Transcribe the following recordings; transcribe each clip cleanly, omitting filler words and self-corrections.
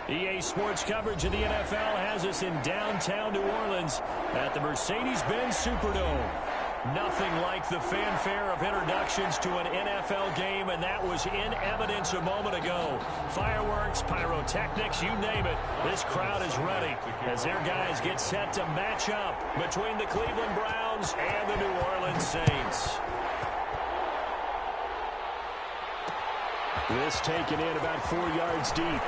EA Sports coverage of the NFL has us in downtown New Orleans at the Mercedes-Benz Superdome. Nothing like the fanfare of introductions to an NFL game, and that was in evidence a moment ago. Fireworks, pyrotechnics, you name it. This crowd is ready as their guys get set to match up between the Cleveland Browns and the New Orleans Saints. This taken in about 4 yards deep.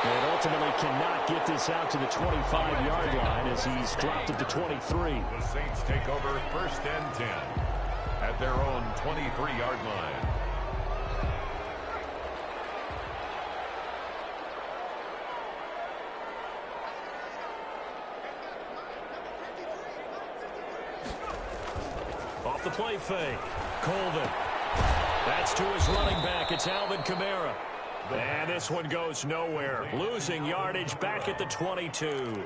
And ultimately cannot get this out to the 25-yard line as he's dropped it to 23. The Saints take over 1st and 10 at their own 23-yard line. Off the play fake. Colvin. That's to his running back. It's Alvin Kamara. And this one goes nowhere. Losing yardage back at the 22.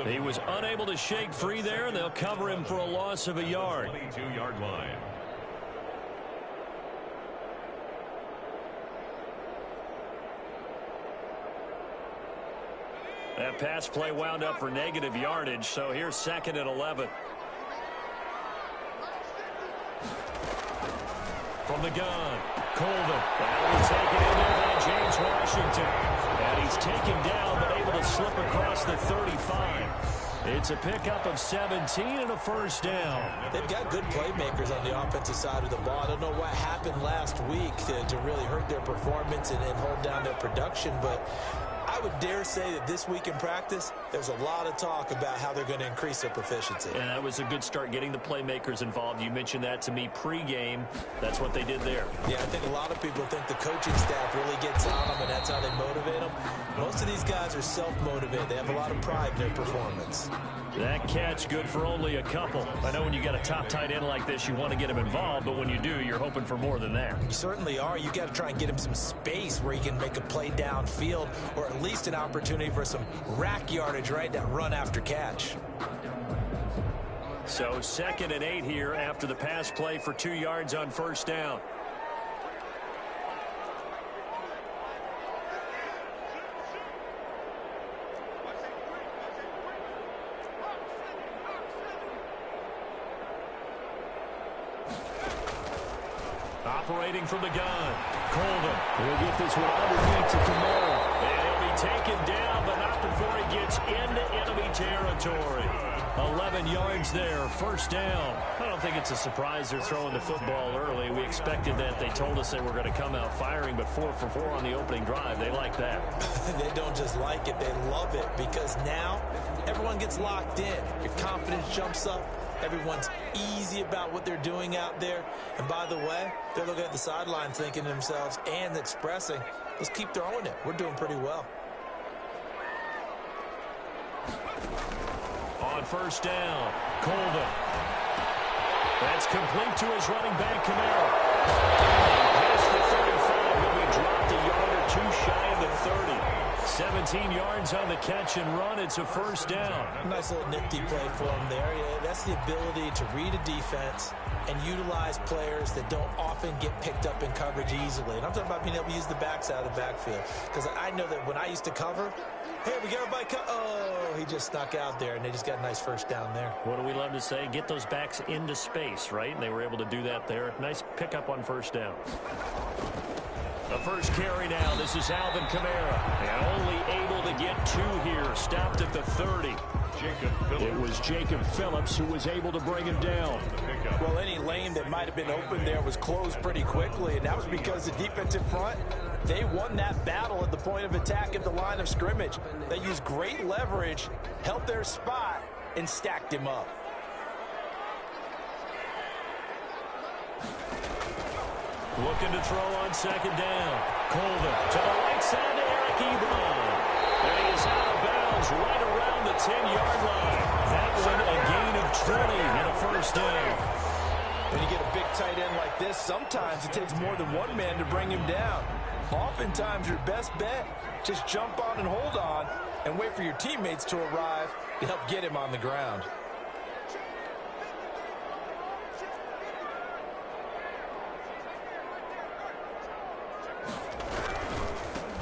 He was unable to shake free there, and they'll cover him for a loss of a yard. 22-yard line. That pass play wound up for negative yardage, so here's 2nd and 11. From the gun, Colvin. That'll be taken in there by James Washington. And he's taken down, but able to slip across the 35. It's a pickup of 17 and a 1st down. They've got good playmakers on the offensive side of the ball. I don't know what happened last week to really hurt their performance and hold down their production, but I would dare say that this week in practice, there's a lot of talk about how they're going to increase their proficiency. And that was a good start, getting the playmakers involved. You mentioned that to me pregame. That's what they did there. Yeah, I think a lot of people think the coaching staff really gets on them, and that's how they motivate them. Most of these guys are self-motivated. They have a lot of pride in their performance. That catch good for only a couple. I know when you got a top tight end like this, you want to get him involved, but when you do, you're hoping for more than that. You certainly are. You got to try and get him some space where he can make a play downfield, or at least an opportunity for some rack yardage, right? That run after catch. So 2nd and 8 here after the pass play for 2 yards on 1st down. Operating from the gun, Colvin. He'll get this one underneath to Kamara. And he'll be taken down, but not before he gets into enemy territory. 11 yards there, 1st down. I don't think it's a surprise they're throwing the football early. We expected that. They told us they were going to come out firing, but 4 for 4 on the opening drive. They like that. They don't just like it, they love it, because now everyone gets locked in. Your confidence jumps up. Everyone's easy about what they're doing out there. And by the way, they're looking at the sideline thinking to themselves and expressing, let's keep throwing it. We're doing pretty well. On 1st down, Colvin. That's complete to his running back, Kamara. Past the 35, he'll be dropped a yard or 2 shy of the 30. 17 yards on the catch and run. It's a 1st down. Nice little nifty play for him there. Yeah, that's the ability to read a defense and utilize players that don't often get picked up in coverage easily. And I'm talking about being able to use the backs out of the backfield. Because I know that when I used to cover, hey, we got everybody oh, he just snuck out there, and they just got a nice 1st down there. What do we love to say? Get those backs into space, right? And they were able to do that there. Nice pickup on 1st down. The first carry now. This is Alvin Kamara. And only able to get 2 here. Stopped at the 30. It was Jacob Phillips who was able to bring him down. Well, any lane that might have been open there was closed pretty quickly, and that was because the defensive front, they won that battle at the point of attack at the line of scrimmage. They used great leverage, held their spot, and stacked him up. Looking to throw on 2nd down. Colvin to the right side to Eric Ebron. And he is out of bounds right around the 10-yard line. That one a gain of 20 and a 1st down. When you get a big tight end like this, sometimes it takes more than one man to bring him down. Oftentimes, your best bet, just jump on and hold on and wait for your teammates to arrive to help get him on the ground.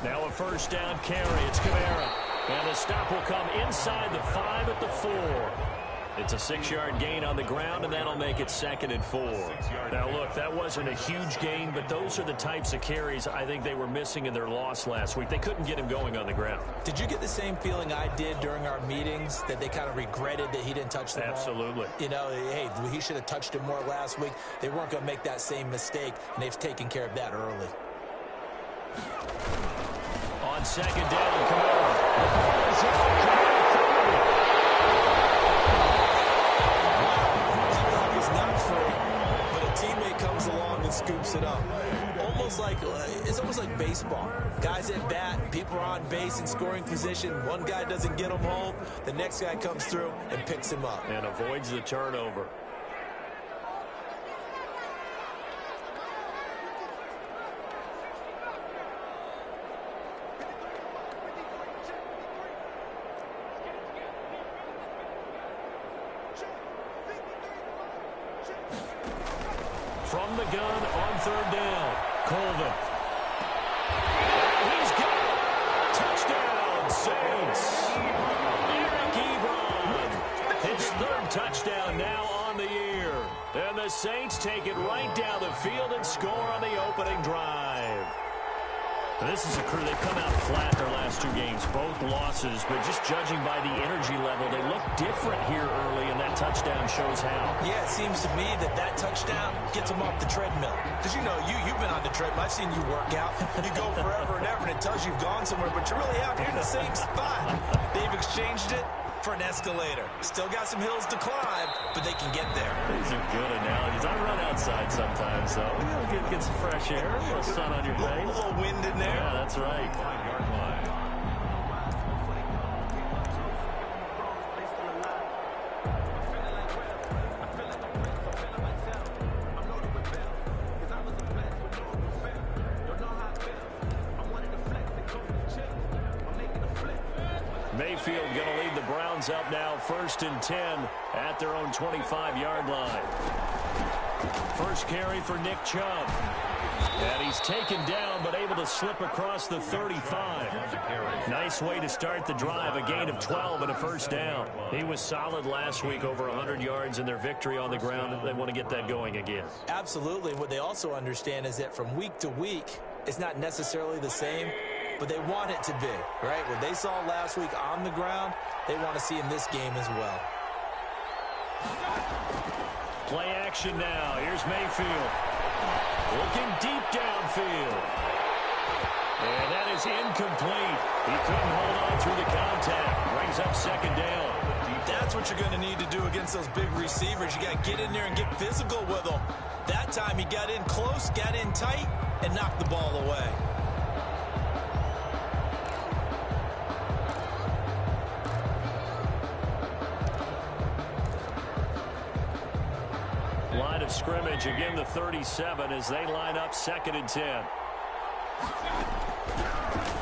Now a first down carry. It's Kamara. And the stop will come inside the 5 at the 4. It's a 6-yard gain on the ground, and that'll make it 2nd and 4. Now, look, that wasn't a huge gain, but those are the types of carries I think they were missing in their loss last week. They couldn't get him going on the ground. Did you get the same feeling I did during our meetings, that they kind of regretted that he didn't touch the ball? Absolutely. You know, hey, he should have touched it more last week. They weren't going to make that same mistake, and they've taken care of that early. On 2nd down, Kamara. Teammate comes along and scoops it up. It's almost like baseball. Guys at bat, people are on base in scoring position. One guy doesn't get him home. The next guy comes through and picks him up. And avoids the turnover. From the gun on 3rd down, Colvin. He's got it. Touchdown, Saints. Eric Ebron. His 3rd touchdown now on the year. And the Saints take it right down the field and score on the opening drive. This is a crew, they've come out flat their last 2 games, both losses, but just judging by the energy level, they look different here early, and that touchdown shows how. Yeah, it seems to me that touchdown gets them off the treadmill. Because, you know, you've been on the treadmill. I've seen you work out. You go forever and ever, and it tells you've gone somewhere, but you're really out here in the same spot. They've exchanged it for an escalator. Still got some hills to climb, but they can get there. These are good analogies. I run outside sometimes, though. Get some fresh air, a little sun on your face. A little wind in there. Yeah, that's right. 5-yard line. Mayfield going to lead the Browns up now, 1st and 10 at their own 25-yard line. First carry for Nick Chubb. And he's taken down, but able to slip across the 35. Nice way to start the drive, a gain of 12 and a first down. He was solid last week, over 100 yards in their victory on the ground. They want to get that going again. Absolutely. What they also understand is that from week to week, it's not necessarily the same, but they want it to be, right? What they saw last week on the ground, they want to see in this game as well. Play action now. Here's Mayfield. Looking deep downfield. And that is incomplete. He couldn't hold on through the contact. Brings up 2nd down. That's what you're going to need to do against those big receivers. You got to get in there and get physical with them. That time he got in close, got in tight, and knocked the ball away. Line of scrimmage, again the 37 as they line up 2nd and 10.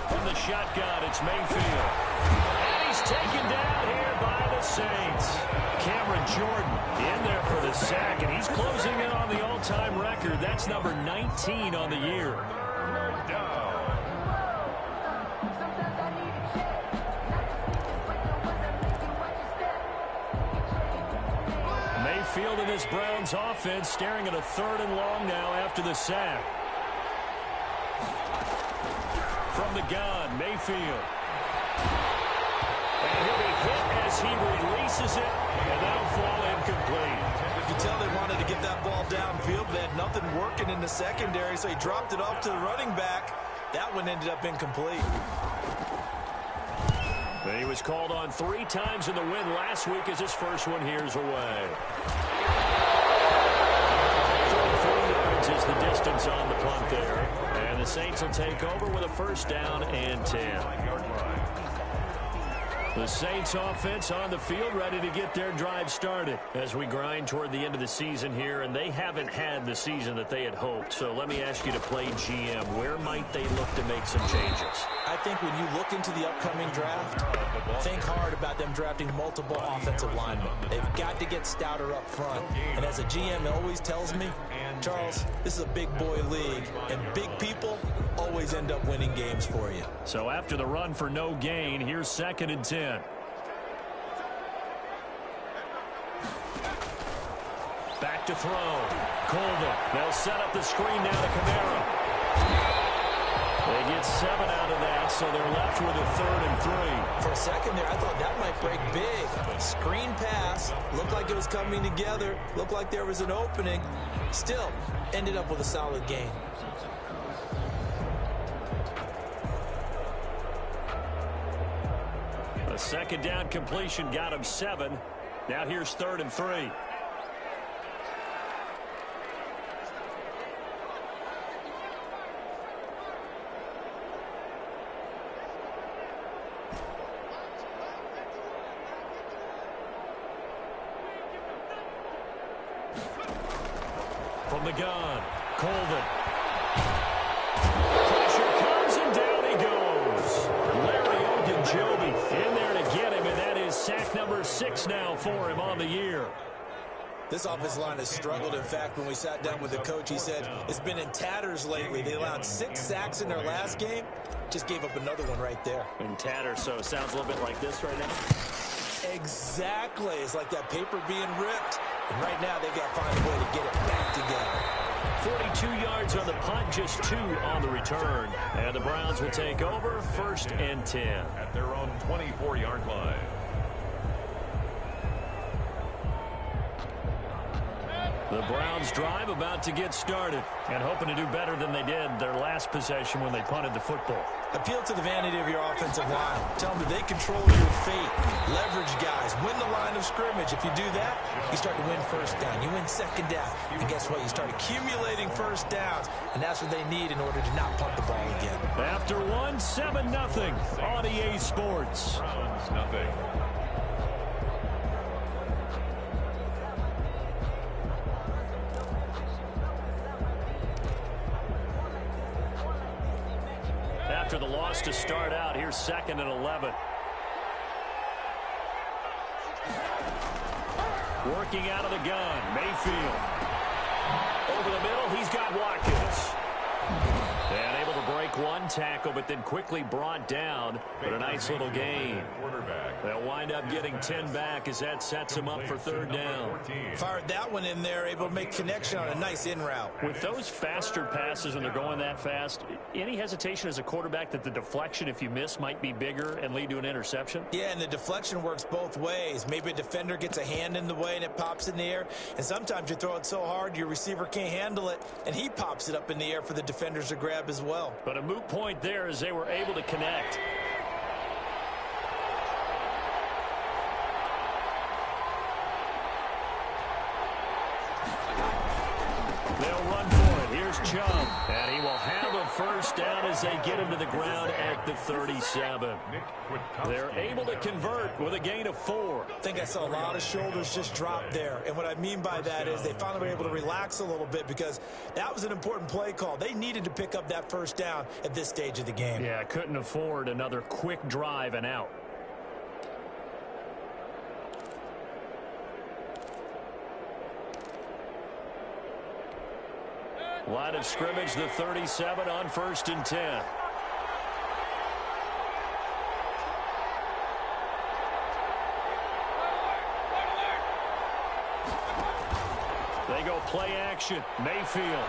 From the shotgun, it's Mayfield. And he's taken down here by the Saints. Cameron Jordan in there for the sack, and he's closing in on the all-time record. That's number 19 on the year. Mayfield in this Browns offense staring at a 3rd and long now after the sack. From the gun, Mayfield. And he'll be hit as he releases it, and that'll fall incomplete. You can tell they wanted to get that ball downfield. They had nothing working in the secondary, so he dropped it off to the running back. That one ended up incomplete. And he was called on 3 times in the win last week as his first one here's away. 44 yards is the distance on the punt there. And the Saints will take over with a first down and 10. The Saints offense on the field ready to get their drive started as we grind toward the end of the season here, and they haven't had the season that they had hoped. So let me ask you to play GM. Where might they look to make some changes? I think when you look into the upcoming draft, think hard about them drafting multiple offensive linemen. They've got to get stouter up front. And as a GM always tells me, Charles, this is a big boy league, and big people always end up up winning games for you. So after the run for no gain, here's 2nd and 10. Back to throw. Colvin. They'll set up the screen now to Kamara. They get 7 out of that, so they're left with a 3rd and 3. For a second there, I thought that might break big. Screen pass. Looked like it was coming together. Looked like there was an opening. Still, ended up with a solid gain. A 2nd down completion got him 7. Now here's 3rd and 3. From the gun, Colvin. Pressure comes and down he goes. Larry Ogunjobi in there to get him, and that is sack number 6 now for him on the year. This offensive line has struggled. In fact, when we sat down with the coach, he said it's been in tatters lately. They allowed 6 sacks in their last game. Just gave up another one right there. In tatters, so it sounds a little bit like this right now. Exactly. It's like that paper being ripped. And right now, they've got to find a way to get it back together. 42 yards on the punt, just 2 on the return. And the Browns will take over 1st and 10. At their own 24-yard line. The Browns drive about to get started and hoping to do better than they did their last possession when they punted the football. Appeal to the vanity of your offensive line. Tell them that they control your fate. Leverage guys. Win the line of scrimmage. If you do that, you start to win 1st down. You win 2nd down. And guess what? You start accumulating 1st downs. And that's what they need in order to not punt the ball again. After 1, 7-0 on EA Sports. Browns nothing. After the loss to start out, here's 2nd and 11. Working out of the gun, Mayfield. Over the middle, he's got Watkins. And able to break one tackle, but then quickly brought down. But a nice little gain. They'll wind up getting 10 back as that sets him up for 3rd down. Fired that one in there, able to make connection on a nice in route. With those faster passes when they're going that fast, any hesitation as a quarterback that the deflection, if you miss, might be bigger and lead to an interception? Yeah, and the deflection works both ways. Maybe a defender gets a hand in the way and it pops in the air. And sometimes you throw it so hard your receiver can't handle it, and he pops it up in the air for the defenders to grab as well. But a moot point there as they were able to connect. They'll run for it. Here's Chubb. And he will have a 1st down as they get him to the ground at the 37. They're able to convert with a gain of 4. I think I saw a lot of shoulders just drop there. And what I mean by that is they finally were able to relax a little bit because that was an important play call. They needed to pick up that 1st down at this stage of the game. Yeah, couldn't afford another quick drive and out. Line of scrimmage, the 37 on 1st and 10. They go play action. Mayfield.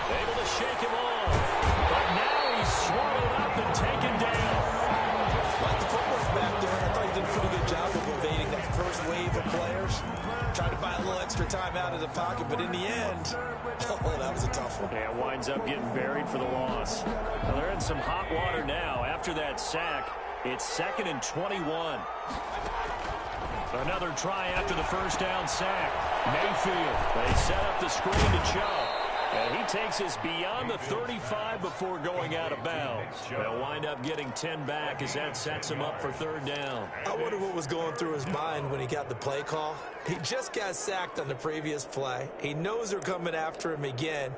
Able to shake him off. But now he's swallowed up and taken down. Like the footwork back there, I thought he did a pretty good job of evading that first wave of players. Tried to buy a little extra time out of the pocket, but in the end, oh, that was a tough one. Yeah, winds up getting buried for the loss. Well, they're in some hot water now. After that sack, it's 2nd and 21. Another try after the 1st down sack. Mayfield, they set up the screen to Chubb. And he takes us beyond the 35 before going out of bounds. They'll wind up getting 10 back as that sets him up for 3rd down. I wonder what was going through his mind when he got the play call. He just got sacked on the previous play. He knows they're coming after him again.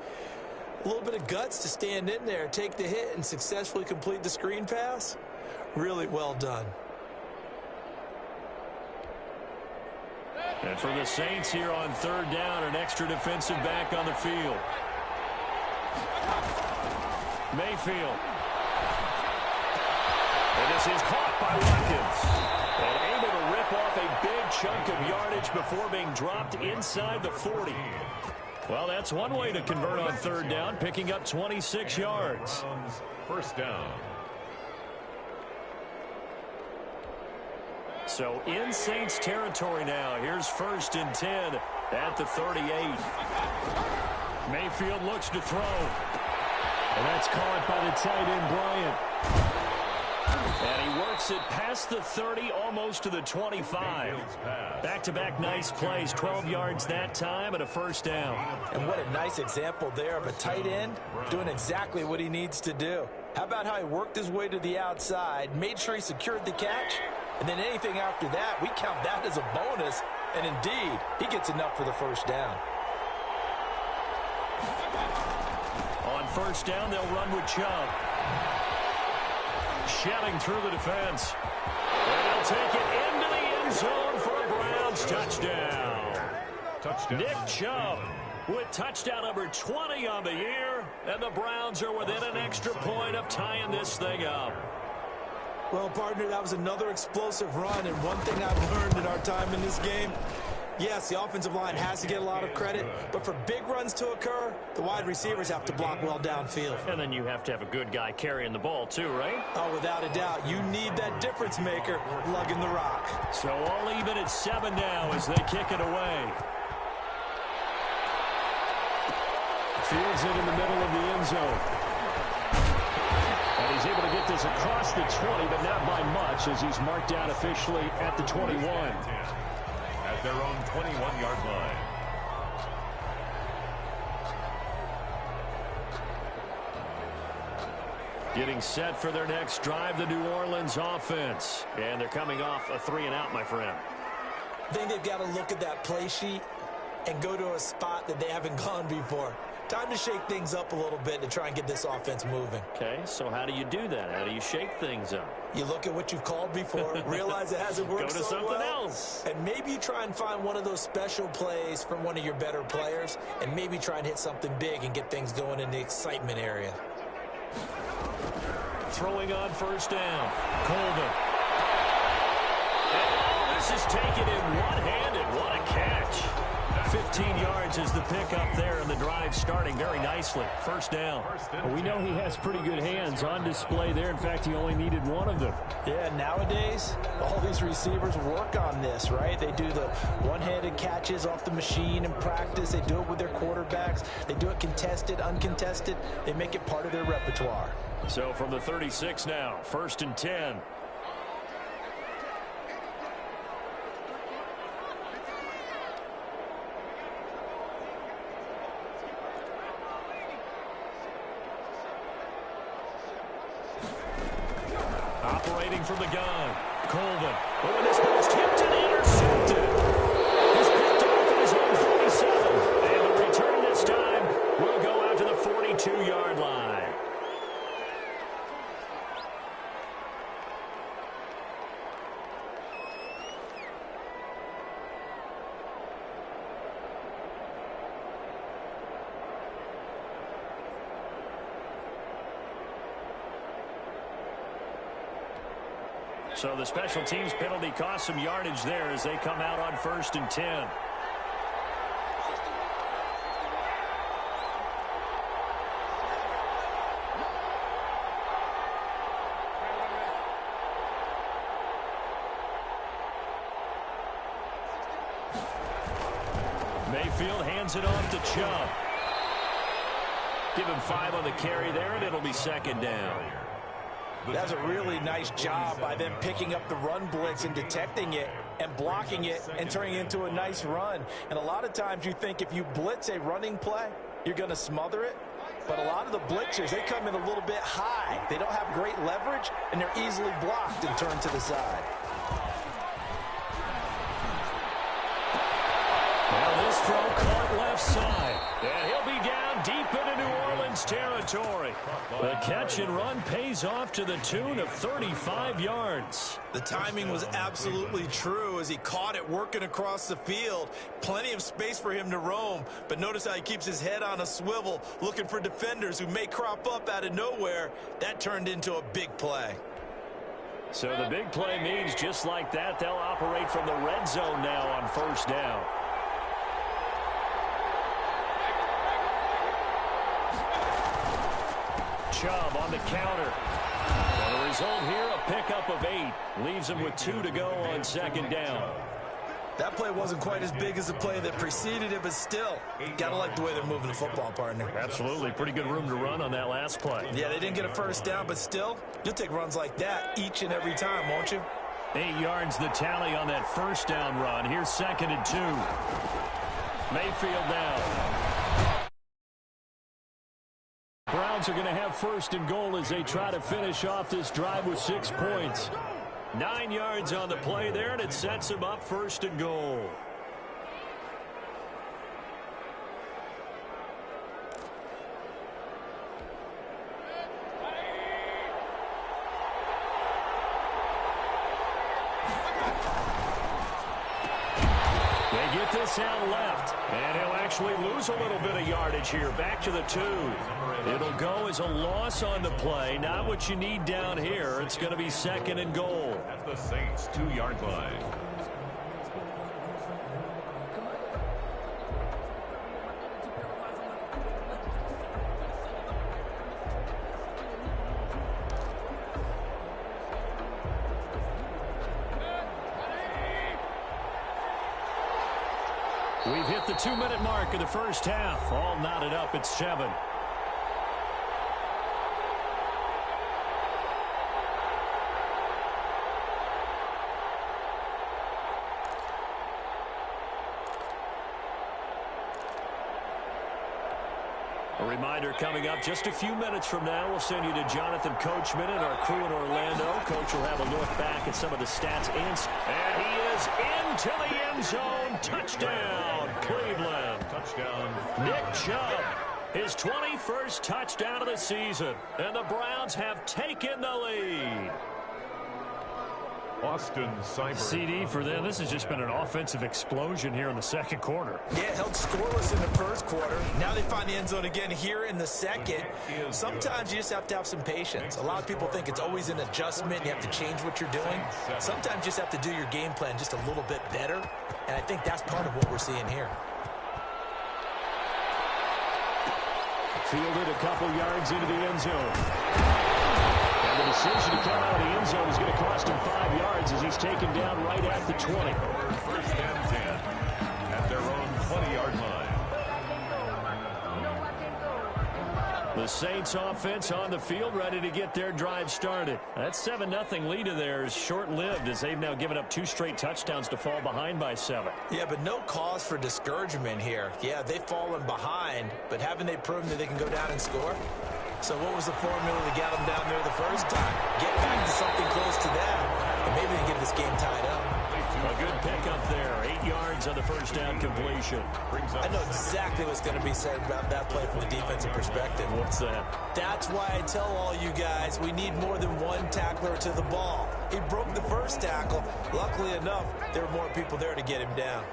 A little bit of guts to stand in there, take the hit, and successfully complete the screen pass. Really well done. And for the Saints here on 3rd down, an extra defensive back on the field. Mayfield. And this is caught by Watkins. And able to rip off a big chunk of yardage before being dropped inside the 40. Well, that's one way to convert on third down, picking up 26 yards. First down. So in Saints territory now. Here's 1st and 10 at the 38. Mayfield looks to throw. And that's caught by the tight end, Bryant. And he works it past the 30, almost to the 25. Back-to-back nice plays, 12 yards that time and a first down. And what a nice example there of a tight end doing exactly what he needs to do. How about how he worked his way to the outside, made sure he secured the catch, and then anything after that, we count that as a bonus. And indeed, he gets enough for the first down. On first down, they'll run with Chubb. Shelling through the defense. And they'll take it into the end zone for a Browns touchdown. Nick Chubb with touchdown number 20 on the year. And the Browns are within an extra point of tying this thing up. Well, partner, that was another explosive run. And one thing I've learned in our time in this game, yes, the offensive line has to get a lot of credit, but for big runs to occur, the wide receivers have to block well downfield. And then you have to have a good guy carrying the ball too, right? Oh, without a doubt. You need that difference maker lugging the rock. So all even at 7 now as they kick it away. Fields it in the middle of the end zone. And he's able to get this across the 20, but not by much as he's marked out officially at the 21. At their own 21-yard line. Getting set for their next drive, the New Orleans offense. And they're coming off a 3-and-out, my friend. I think they've got to look at that play sheet and go to a spot that they haven't gone before. Time to shake things up a little bit to try and get this offense moving. Okay, so how do you do that? How do you shake things up? You look at what you've called before, realize it hasn't worked Go to so something well, else. and maybe you try and find one of those special plays from one of your better players, and maybe try and hit something big and get things going in the excitement area. Throwing on first down. Colvin. And this is taken in one-handed. What a catch. 15 yards is the pickup there, and the drive starting very nicely. First down. Well, we know he has pretty good hands on display there. In fact, he only needed one of them. Yeah, nowadays, all these receivers work on this, right? They do the one-handed catches off the machine in practice. They do it with their quarterbacks. They do it contested, uncontested. They make it part of their repertoire. So from the 36 now, 1st and 10. Operating from the gun, Colvin. Oh, and this ball's tipped and intercepted. He's picked off at his own 47. And the return this time will go out to the 42-yard line. So the special teams penalty cost some yardage there as they come out on 1st and 10. Mayfield hands it off to Chubb. Give him 5 on the carry there, and it'll be 2nd down. That's a really nice job by them picking up the run blitz and detecting it and blocking it and turning it into a nice run. And a lot of times you think if you blitz a running play, you're going to smother it. But a lot of the blitzers, they come in a little bit high. They don't have great leverage, and they're easily blocked and turned to the side. Now this throw caught left left side. And he'll be down deep into New Orleans territory. The catch and run pays off to the tune of 35 yards. The timing was absolutely true as he caught it working across the field. Plenty of space for him to roam. But notice how he keeps his head on a swivel, looking for defenders who may crop up out of nowhere. That turned into a big play. So the big play means just like that, they'll operate from the red zone now on first down. Chubb on the counter. And the result here, a pickup of 8. Leaves him with 2 to go on second down. That play wasn't quite as big as the play that preceded it, but still, gotta like the way they're moving the football, partner. Absolutely. Pretty good room to run on that last play. Yeah, they didn't get a first down, but still, you'll take runs like that each and every time, won't you? 8 yards the tally on that first down run. Here's 2nd and 2. Mayfield now. Browns are going to have 1st and goal as they try to finish off this drive with 6 points. 9 yards on the play there, and it sets them up 1st and goal. They get this out left, and he'll actually lose a little bit of yardage here. Back to the 2. It'll go as a loss on the play. Not what you need down here. It's going to be 2nd and goal. At the Saints' 2-yard line. We've hit the 2-minute mark of the first half. All knotted up at 7. A reminder coming up just a few minutes from now. We'll send you to Jonathan Coachman and our crew in Orlando. Coach will have a look back at some of the stats. And he is into the end zone. Touchdown, Cleveland. Touchdown. Nick Chubb, his 21st touchdown of the season. And the Browns have taken the lead. Austin Cyber. CD for them. This has just been an offensive explosion here in the second quarter. Yeah, held scoreless in the first quarter. Now they find the end zone again here in the second. Sometimes you just have to have some patience. A lot of people think it's always an adjustment. You have to change what you're doing. Sometimes you just have to do your game plan just a little bit better. And I think that's part of what we're seeing here. Fielded a couple yards into the end zone. The decision to come out of the end zone is going to cost him 5 yards as he's taken down right at the 20. 1st and 10 at their own 20-yard line. The Saints offense on the field ready to get their drive started. That 7-0 lead of theirs short-lived as they've now given up 2 straight touchdowns to fall behind by 7. Yeah, but no cause for discouragement here. Yeah, they've fallen behind, but haven't they proven that they can go down and score? So what was the formula to get them down there the first time? Get back to something close to that, and maybe they can get this game tied up. A good pickup there. 8 yards on the first down completion. I know exactly what's going to be said about that play from the defensive perspective. What's that? That's why I tell all you guys we need more than one tackler to the ball. He broke the first tackle. Luckily enough, there were more people there to get him down.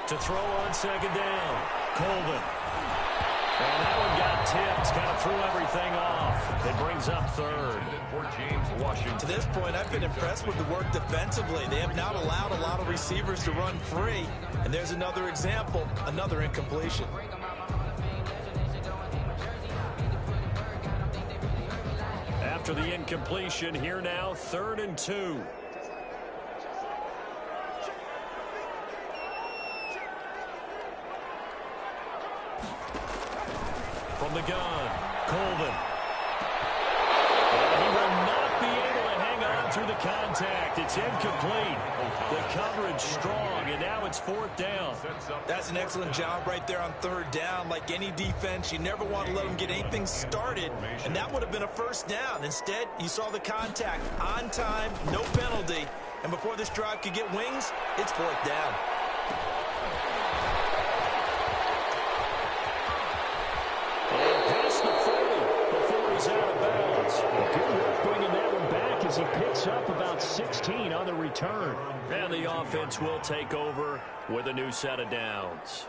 To throw on second down. Colvin. And that one got tipped. Kind of threw everything off. It brings up 3rd. For James Washington. To this point, I've been impressed with the work defensively. They have not allowed a lot of receivers to run free. And there's another example, another incompletion. After the incompletion, here now, 3rd and 2. From the gun, Colvin. And he will not be able to hang on through the contact. It's incomplete. The coverage strong, and now it's 4th down. That's an excellent job right there on 3rd down. Like any defense, you never want to let them get anything started, and that would have been a 1st down. Instead, you saw the contact on time, no penalty, And before this drive could get wings, it's fourth down. And past the 40 before he's out of bounds. Good work bringing that one back as he picks up about 16 on the return. And the offense will take over with a new set of downs.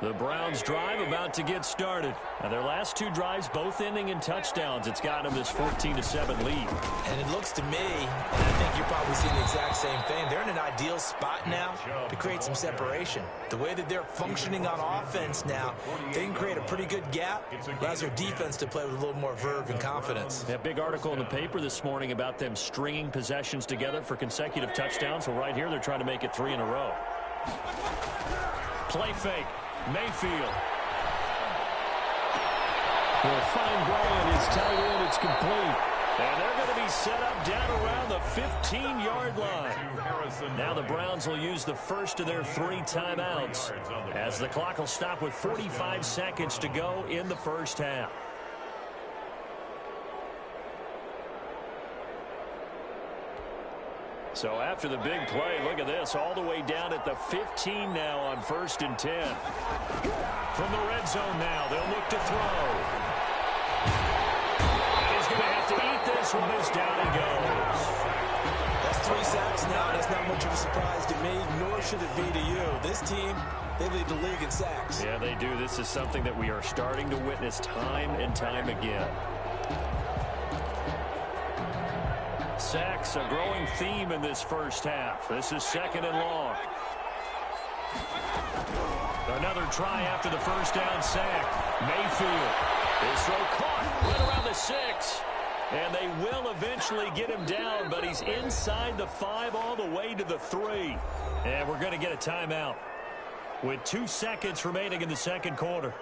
The Browns drive about to get started. Now their last two drives both ending in touchdowns. It's got them this 14-7 lead. And it looks to me, and I think you're probably seeing the exact same thing, they're in an ideal spot now to create some separation. The way that they're functioning on offense now, they can create a pretty good gap, allows their defense to play with a little more verve and confidence. That big article in the paper this morning about them stringing possessions together for consecutive touchdowns. Well, right here they're trying to make it 3 in a row. Play fake. Mayfield. Well, fine Bryant is tight end. It's complete. And they're going to be set up down around the 15-yard line. Now the Browns will use the first of their 3 timeouts as the clock will stop with 45 seconds to go in the first half. So after the big play, look at this, all the way down at the 15 now on 1st and 10. From the red zone now, they'll look to throw. He's going to have to eat this one as down he goes. That's 3 sacks now. That's not much of a surprise to me, nor should it be to you. This team, they lead the league in sacks. Yeah, they do. This is something that we are starting to witness time and time again. Sacks, a growing theme in this first half. This is 2nd and long. Another try after the first down sack. Mayfield. His throw caught right around the 6. And they will eventually get him down, but he's inside the 5 all the way to the 3. And we're going to get a timeout with 2 seconds remaining in the second quarter.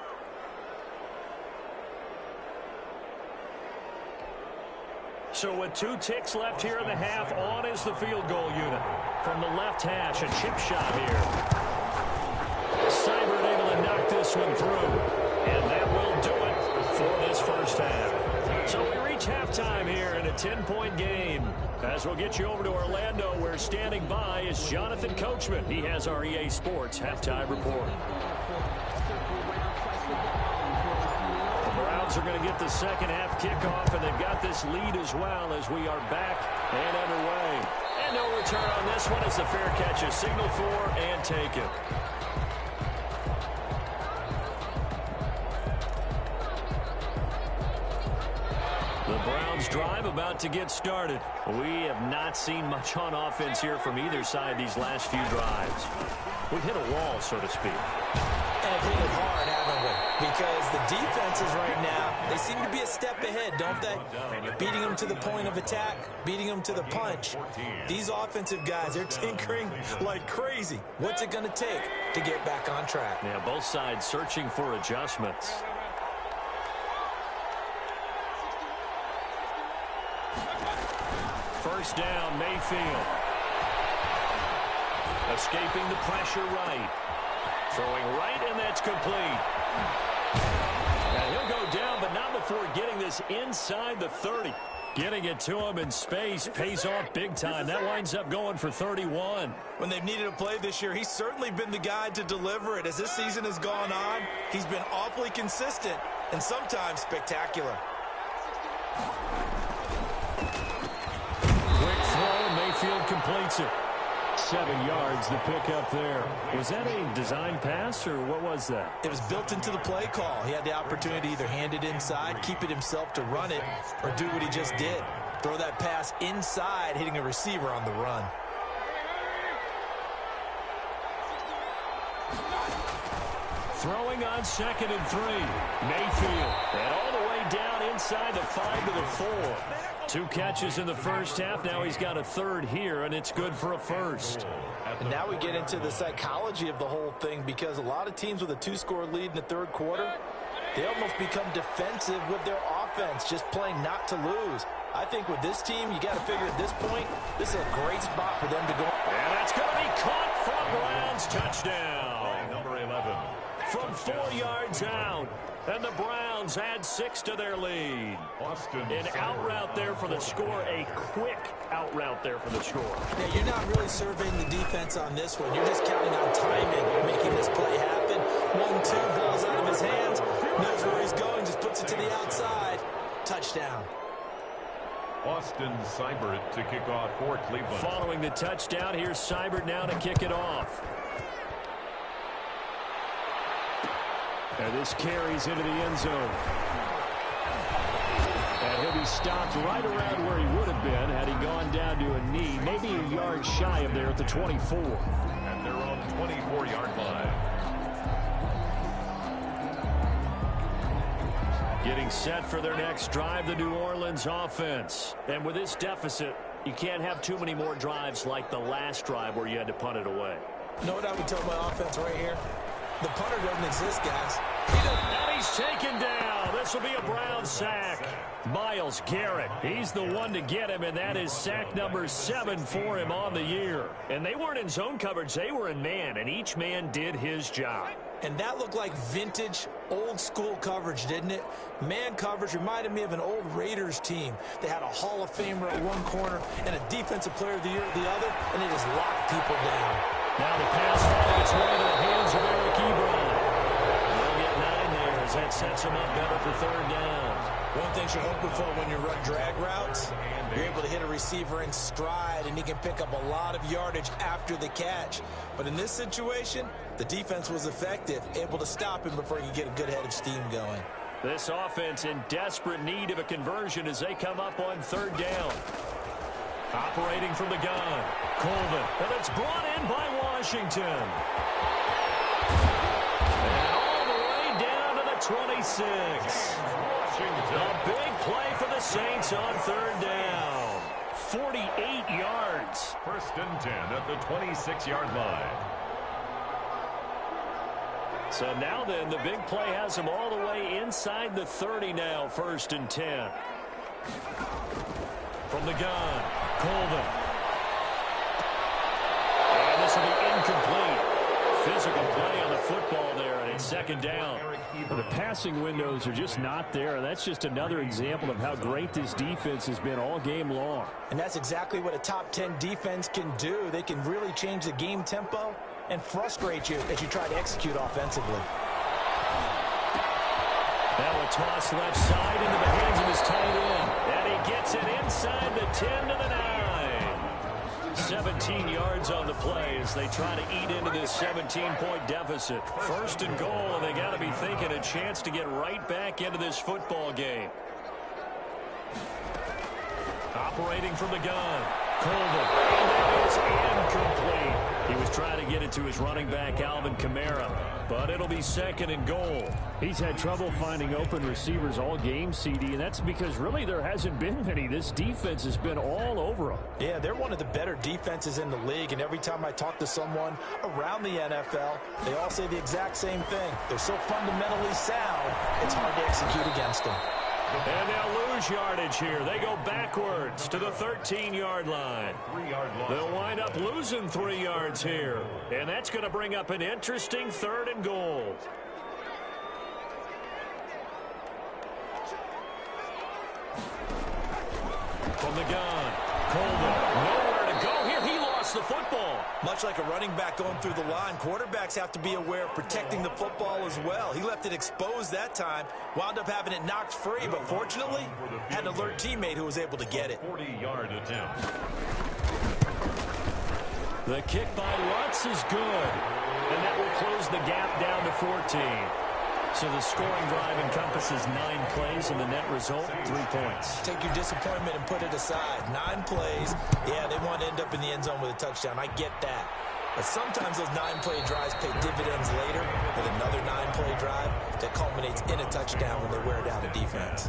So with 2 ticks left here in the half, on is the field goal unit. From the left hash, a chip shot here. Seibert able to knock this one through. And that will do it for this first half. So we reach halftime here in a 10-point game. As we'll get you over to Orlando, where standing by is Jonathan Coachman. He has our EA Sports halftime report. Are going to get the second half kickoff, and they've got this lead as well as we are back and underway. And no return on this one as the fair catch is signaled for and taken. The Browns drive about to get started. We have not seen much on offense here from either side these last few drives. We've hit a wall, so to speak. And have hit it hard, haven't we? Because the defenses right now, they seem to be a step ahead, don't they? Beating them to the point of attack, beating them to the punch. These offensive guys, they're tinkering like crazy. What's it going to take to get back on track? Yeah, both sides searching for adjustments. First down, Mayfield. Escaping the pressure right. Throwing right, and that's complete. And he'll go down, but not before getting this inside the 30. Getting it to him in space pays off big time. That winds up going for 31. When they've needed a play this year, he's certainly been the guy to deliver it. As this season has gone on, he's been awfully consistent and sometimes spectacular. Quick throw, Mayfield completes it. 7 yards, the pickup there. Was that a design pass, or what was that? It was built into the play call. He had the opportunity to either hand it inside, keep it himself to run it, or do what he just did. Throw that pass inside, hitting a receiver on the run. Throwing on 2nd and 3. Mayfield. And all the way down inside the 5 to the 4. 2 catches in the first half. Now he's got a third here, and it's good for a first. And now we get into the psychology of the whole thing, because a lot of teams with a 2-score lead in the third quarter, they almost become defensive with their offense, just playing not to lose. I think with this team, you got to figure at this point, this is a great spot for them to go. And that's going to be caught from Browns. Touchdown. Number 11. from 4 yards out. And the Browns add 6 to their lead. An out route there for the score, a quick out route there for the score. Yeah, you're not really surveying the defense on this one. You're just counting on timing, making this play happen. 1-2, ball's out of his hands, knows where he's going, just puts it to the outside. Touchdown. Austin Seibert to kick off for Cleveland. Following the touchdown, here's Seibert now to kick it off. And this carries into the end zone. And he'll be stopped right around where he would have been had he gone down to a knee, maybe a yard shy of there at the 24. At their own 24-yard line. Getting set for their next drive, the New Orleans offense. And with this deficit, you can't have too many more drives like the last drive where you had to punt it away. You know what I would tell my offense right here? The punter doesn't exist, guys. And he's taken down. This will be a Brown sack. Myles Garrett, he's the one to get him, and that is sack number 7 for him on the year. And they weren't in zone coverage. They were in man, and each man did his job. And that looked like vintage, old-school coverage, didn't it? Man coverage reminded me of an old Raiders team. They had a Hall of Famer at one corner and a Defensive Player of the Year at the other, and they just locked people down. Now the pass gets right into the hands of Eric Ebron. They'll get 9 there as that sets him up better for 3rd down. One thing you're hoping for when you run drag routes, you're able to hit a receiver in stride, and he can pick up a lot of yardage after the catch. But in this situation, the defense was effective, able to stop him before he could get a good head of steam going. This offense in desperate need of a conversion as they come up on 3rd down. Operating from the gun, Colvin, and it's brought in by Washington. And all the way down to the 26. A big play for the Saints on 3rd down. 48 yards. 1st and 10 at the 26-yard line. So now then, the big play has them all the way inside the 30 now, 1st and 10. From the gun, Colvin. And this will be incomplete. Physical play on the football there, and it's 2nd down. Well, the passing windows are just not there, and that's just another example of how great this defense has been all game long. And that's exactly what a top 10 defense can do. They can really change the game tempo and frustrate you as you try to execute offensively. Now a toss left side into the hands of his tight end. And he gets it inside the 10 to the 9. 17 yards on the play as they try to eat into this 17-point deficit. 1st and goal, and they got to be thinking a chance to get right back into this football game. Operating from the gun, Colvin. And that is incomplete. He was trying to get it to his running back, Alvin Kamara, but it'll be 2nd and goal. He's had trouble finding open receivers all game, CD, and that's because really there hasn't been many. This defense has been all over them. Yeah, they're one of the better defenses in the league, and every time I talk to someone around the NFL, they all say the exact same thing. They're so fundamentally sound, it's hard to execute against them. And they'll lose yardage here. They go backwards to the 13-yard line. They'll wind up losing 3 yards here. And that's going to bring up an interesting 3rd and goal. From the gun, Colvin, nowhere to go here. He lost the football. Much like a running back going through the line, quarterbacks have to be aware of protecting the football as well. He left it exposed that time, wound up having it knocked free, but fortunately, had an alert teammate who was able to get it. 40-yard attempt. The kick by Lutz is good, and that will close the gap down to 14. So the scoring drive encompasses 9 plays, and the net result, 3 points. Take your disappointment and put it aside. 9 plays. Yeah, they want to end up in the end zone with a touchdown. I get that. But sometimes those 9-play drives pay dividends later with another 9-play drive that culminates in a touchdown when they wear down a defense.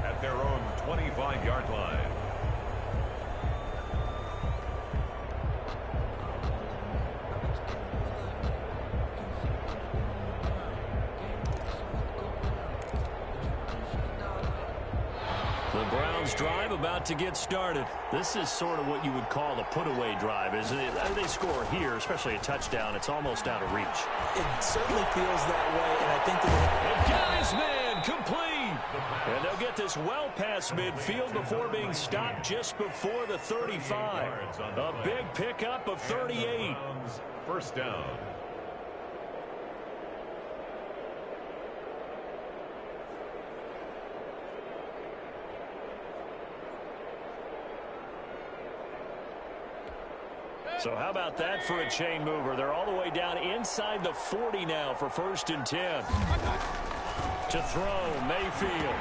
At their own 25-yard line. The Browns Browns drive about to get started. This is sort of what you would call a put-away drive, isn't it? They score here, especially a touchdown. It's almost out of reach. It certainly feels that way, and I think that And got his man complete. And they'll get this well past midfield before being stopped just before the 35. A big pickup of 38. First down. So how about that for a chain mover? They're all the way down inside the 40 now for 1st and 10. To throw, Mayfield.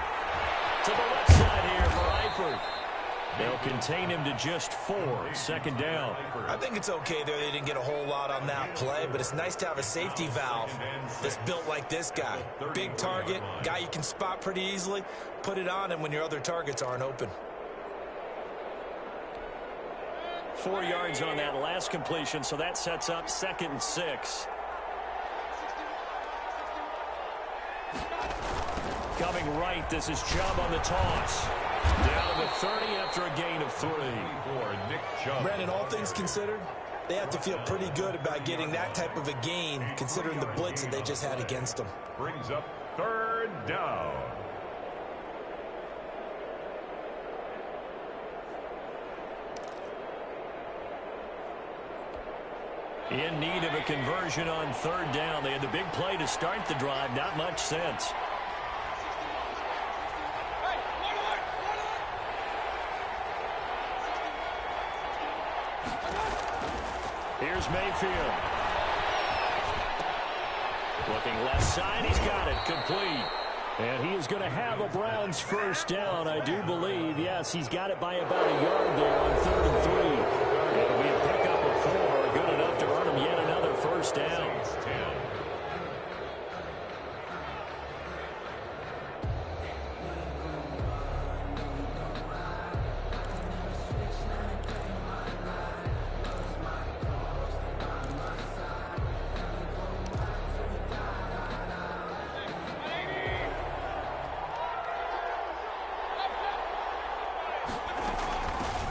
To the left side here for Eifert. They'll contain him to just 4. 2nd down. I think it's okay there. They didn't get a whole lot on that play, but it's nice to have a safety valve that's built like this guy. Big target, guy you can spot pretty easily. Put it on him when your other targets aren't open. 4 yards on that last completion, so that sets up 2nd and 6. Coming right, this is Chubb on the toss. Down to the 30 after a gain of 3. Brandon, all things considered, they have to feel pretty good about getting that type of a gain, considering the blitz that they just had against them. Brings up 3rd down. In need of a conversion on 3rd down. They had the big play to start the drive. Not much sense. Here's Mayfield. Looking left side. He's got it. Complete. And he is going to have a Browns 1st down, I do believe. Yes, he's got it by about a yard there on 3rd and 3. It'll be a pickup of 4. Good enough to earn him yet another 1st down.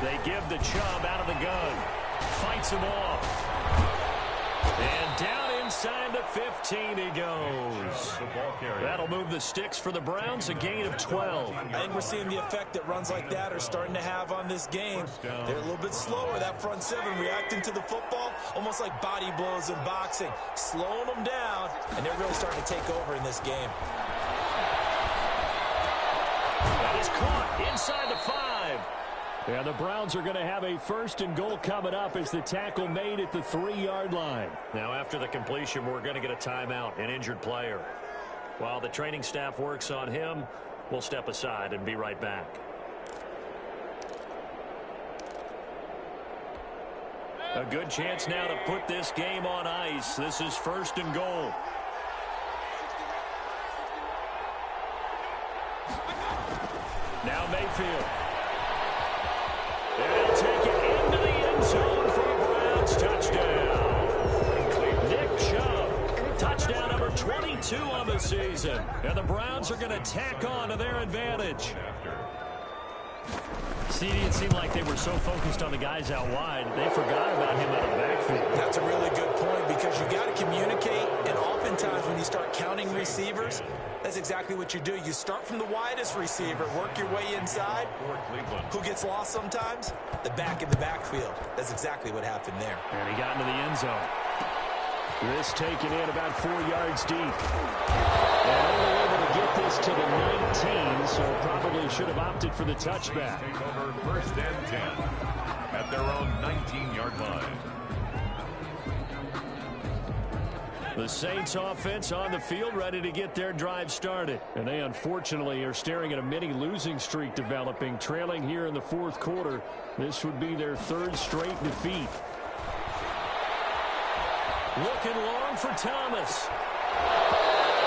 They give the Chubb out of the gun. Fights him off. And down inside the 15 he goes. That'll move the sticks for the Browns, a gain of 12. I think we're seeing the effect that runs like that are starting to have on this game. They're a little bit slower, that front 7, reacting to the football, almost like body blows in boxing, slowing them down, and they're really starting to take over in this game. That is caught inside the 5. Yeah, the Browns are going to have a 1st and goal coming up as the tackle made at the 3-yard line. Now, after the completion, we're going to get a timeout, an injured player. While the training staff works on him, we'll step aside and be right back. A good chance now to put this game on ice. This is 1st and goal. Now Mayfield. They'll take it into the end zone for a Browns touchdown. Nick Chubb, touchdown number 22 on the season. And the Browns are going to tack on to their advantage. See, it seemed like they were so focused on the guys out wide, they forgot about him out of the backfield. That's a really good point because you got to communicate, and oftentimes when you start counting receivers, that's exactly what you do. You start from the widest receiver, work your way inside. Who gets lost sometimes? The back in the backfield. That's exactly what happened there. And he got into the end zone. This taken in about 4 yards deep. And only able to get this to the 19, so probably should have opted for the touchback. Take over 1st and 10 at their own 19-yard line. The Saints offense on the field ready to get their drive started. And they unfortunately are staring at a mini losing streak developing, trailing here in the 4th quarter. This would be their 3rd straight defeat. Looking long for Thomas.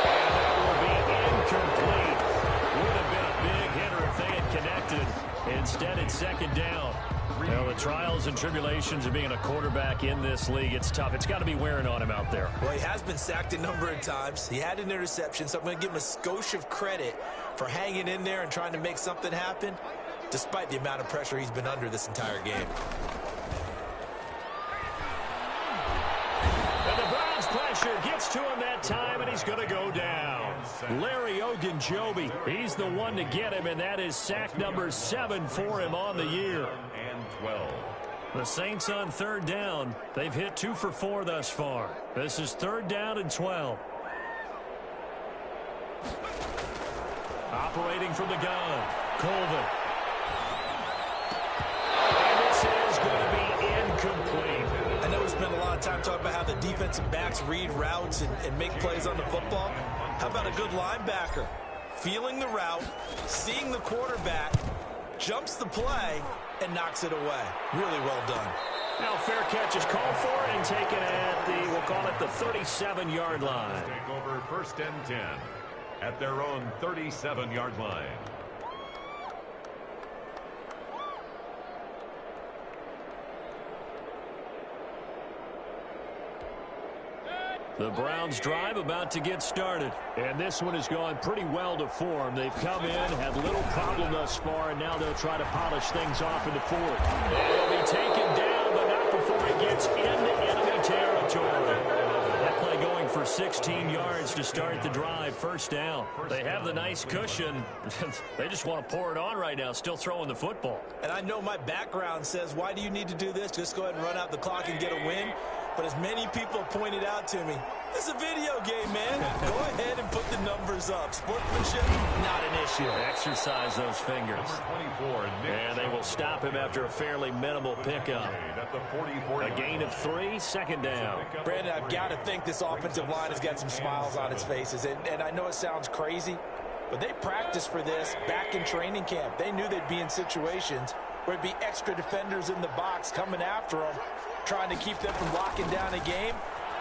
And that will be incomplete. Would have been a big hitter if they had connected. Instead, it's 2nd down. Well, the trials and tribulations of being a quarterback in this league, it's tough. It's got to be wearing on him out there. Well, he has been sacked a number of times. He had an interception, so I'm going to give him a skosh of credit for hanging in there and trying to make something happen. despite the amount of pressure he's been under this entire game. And the Browns' pressure gets to him that time, and he's going to go down. Larry Ogunjobi, he's the one to get him, and that is sack number 7 for him on the year. And 12. The Saints on third down. They've hit 2 for 4 thus far. This is 3rd down and 12. Operating from the gun, Colvin. And this is going to be incomplete. I know we spent a lot of time talking about how the defensive backs read routes and make plays on the football. How about a good linebacker? Feeling the route, seeing the quarterback, jumps the play, and knocks it away. Really well done. Now fair catch is called for and taken at the, we'll call it the 37-yard line. Take over 1st and 10 at their own 37-yard line. The Browns drive about to get started. And this one has gone pretty well to form. They've come in, had little problem thus far, and now they'll try to polish things off in the 4th. It'll be taken down, but not before it gets into enemy territory. That play going for 16 yards to start the drive. 1st down. They have the nice cushion. They just want to pour it on right now, still throwing the football. And I know my background says, why do you need to do this? Just go ahead and run out the clock and get a win. But as many people pointed out to me, this is a video game, man. Go ahead and put the numbers up. Sportsmanship, not an issue. Exercise those fingers. 24, And they will stop him after a fairly minimal pickup. at the 44. A gain of 3, 2nd down. Brandon, I've got to think this offensive line has got some smiles on its faces. And I know it sounds crazy, but they practiced for this back in training camp. They knew they'd be in situations where it'd be extra defenders in the box coming after them, trying to keep them from locking down a game.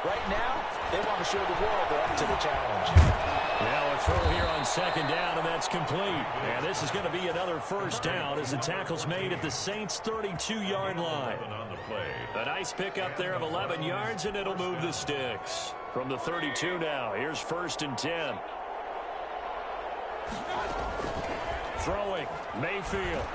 Right now, they want to show the world they're up to the challenge. Now a throw here on 2nd down, and that's complete. And this is going to be another 1st down as the tackle's made at the Saints' 32-yard line. On the play. A nice pickup there of 11 yards, and it'll move the sticks. From the 32 now, here's 1st and 10. Throwing, Mayfield.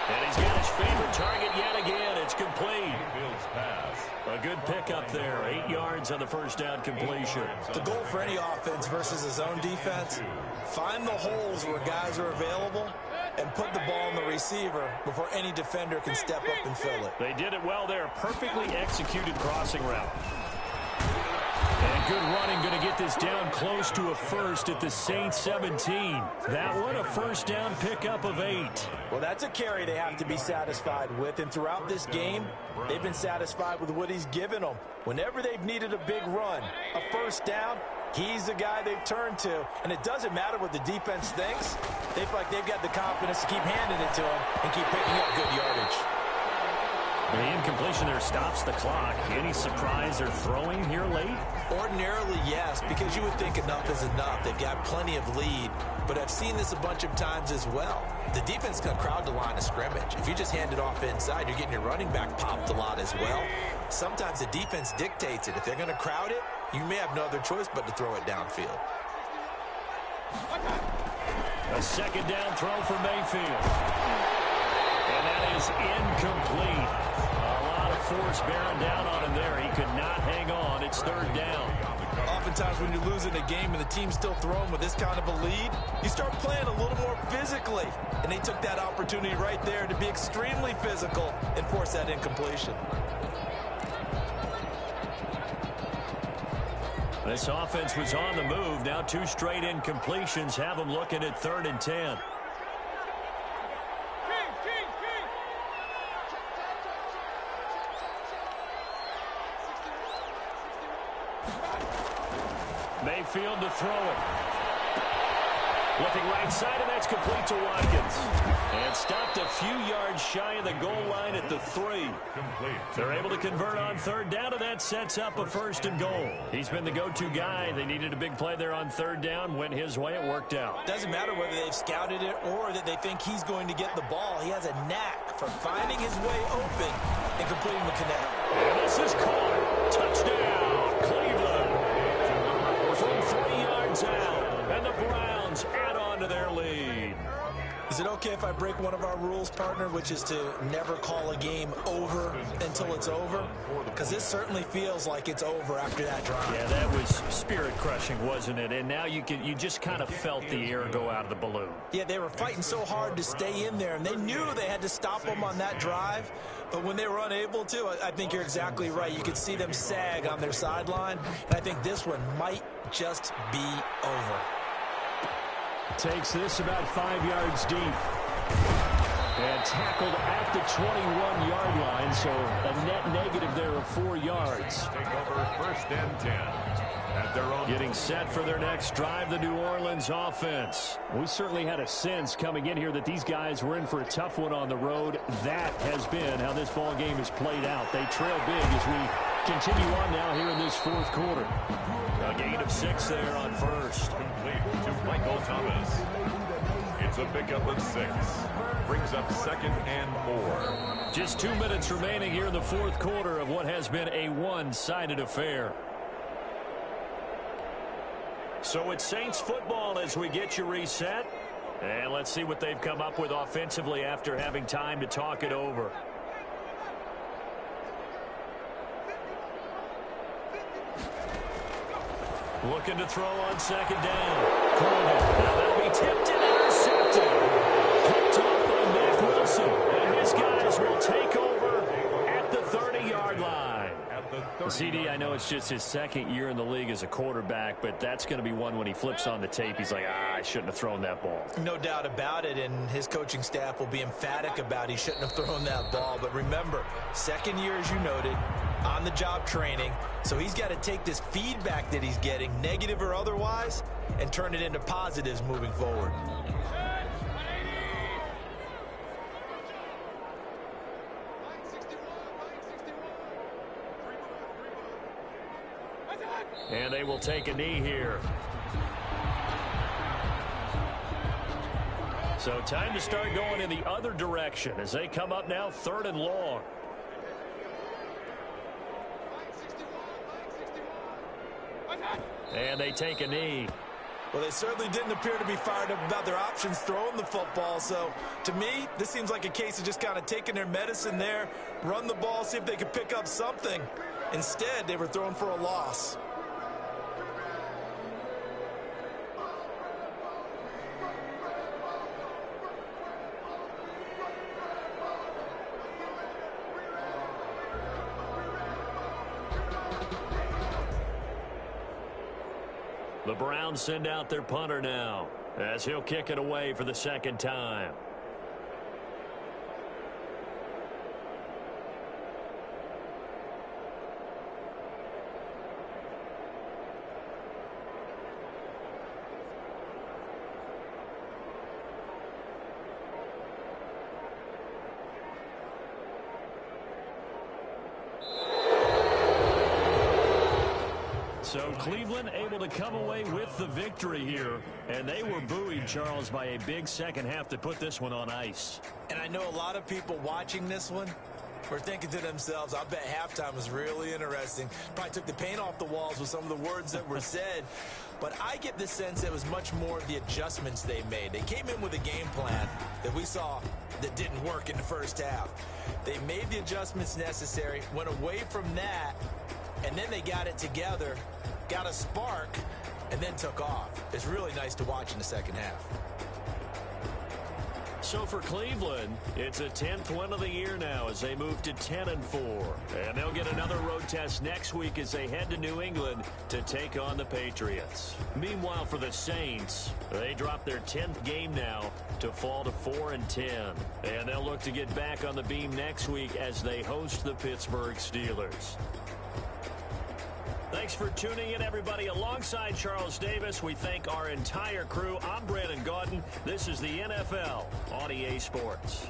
And he's got his favorite target yet again. It's complete. Fields pass. A good pickup there. 8 yards on the 1st down completion. The goal for any offense versus a zone defense, find the holes where guys are available and put the ball on the receiver before any defender can step up and fill it. They did it well there. Perfectly executed crossing route. And good running, going to get this down close to a 1st at the Saints 17. That one, a 1st down pickup of 8. Well, that's a carry they have to be satisfied with. And throughout this game, they've been satisfied with what he's given them. Whenever they've needed a big run, a 1st down, he's the guy they've turned to. And it doesn't matter what the defense thinks. They feel like they've got the confidence to keep handing it to him and keep picking up good yardage. The incompletion there stops the clock. Any surprise they're throwing here late? Ordinarily, yes, because you would think enough is enough. They've got plenty of lead, but I've seen this a bunch of times as well. The defense can crowd the line of scrimmage. If you just hand it off inside, you're getting your running back popped a lot as well. Sometimes the defense dictates it. If they're going to crowd it, you may have no other choice but to throw it downfield. A 2nd down throw for Mayfield. And that is incomplete. Force bearing down on him there. He could not hang on. It's 3rd down. Oftentimes when you're losing a game and the team's still throwing with this kind of a lead, you start playing a little more physically. And they took that opportunity right there to be extremely physical and force that incompletion. This offense was on the move. Now 2 straight incompletions have them looking at 3rd and 10. Mayfield to throw it. Looking right side, and that's complete to Watkins. And stopped a few yards shy of the goal line at the 3. They're able to convert on 3rd down, and that sets up a 1st and goal. He's been the go-to guy. They needed a big play there on 3rd down. Went his way. It worked out. Doesn't matter whether they've scouted it or that they think he's going to get the ball. He has a knack for finding his way open and completing the connect. And this is caught. Touchdown, Cleveland. From 3 yards out, and the Browns add on to their lead. Is it okay if I break one of our rules, partner, which is to never call a game over until it's over? Because this certainly feels like it's over after that drive. Yeah, that was spirit-crushing, wasn't it? And now you just kind of felt the air go out of the balloon. Yeah, they were fighting so hard to stay in there, and they knew they had to stop them on that drive. But when they were unable to, I think you're exactly right. You could see them sag on their sideline, and I think this one might just be over. Takes this about 5 yards deep. And tackled at the 21-yard line, so a net negative there of 4 yards. Take over first and 10 at their own. Getting set for their next drive, the New Orleans offense. We certainly had a sense coming in here that these guys were in for a tough one on the road. That has been how this ball game has played out. They trail big as we continue on now here in this fourth quarter. A gain of 6 there on first. Complete to Michael Thomas. It's a pickup of 6. Brings up 2nd and 4. Just 2 minutes remaining here in the fourth quarter of what has been a one-sided affair. So it's Saints football as we get you reset. And let's see what they've come up with offensively after having time to talk it over. Looking to throw on 2nd down. Coleman. Now that'll be tipped and intercepted. Picked off by Mack Wilson. And his guys will take over at the 30-yard line. CD, I know it's just his 2nd year in the league as a quarterback, but that's going to be one when he flips on the tape. He's like, I shouldn't have thrown that ball. No doubt about it, and his coaching staff will be emphatic about he shouldn't have thrown that ball. But remember, 2nd year, as you noted, on-the-job training. So he's got to take this feedback that he's getting, negative or otherwise, and turn it into positives moving forward. And they will take a knee here. So time to start going in the other direction as they come up now 3rd and long. And they take a knee. Well, they certainly didn't appear to be fired up about their options throwing the football. So, to me, this seems like a case of just kind of taking their medicine there, run the ball, see if they could pick up something. Instead, they were throwing for a loss. The Browns send out their punter now as he'll kick it away for the 2nd time. So Cleveland able to come away with the victory here. And they were buoyed, Charles, by a big second half to put this one on ice. And I know a lot of people watching this one were thinking to themselves, I bet halftime was really interesting. Probably took the paint off the walls with some of the words that were said. But I get the sense it was much more of the adjustments they made. They came in with a game plan that we saw that didn't work in the first half. They made the adjustments necessary, went away from that, and then they got it together, got a spark, and then took off. It's really nice to watch in the second half. So for Cleveland, it's a 10th win of the year now as they move to 10-4. And they'll get another road test next week as they head to New England to take on the Patriots. Meanwhile, for the Saints, they drop their 10th game now to fall to 4-10. And they'll look to get back on the beam next week as they host the Pittsburgh Steelers. Thanks for tuning in, everybody. Alongside Charles Davis, we thank our entire crew. I'm Brandon Gaudin. This is the NFL on EA Sports.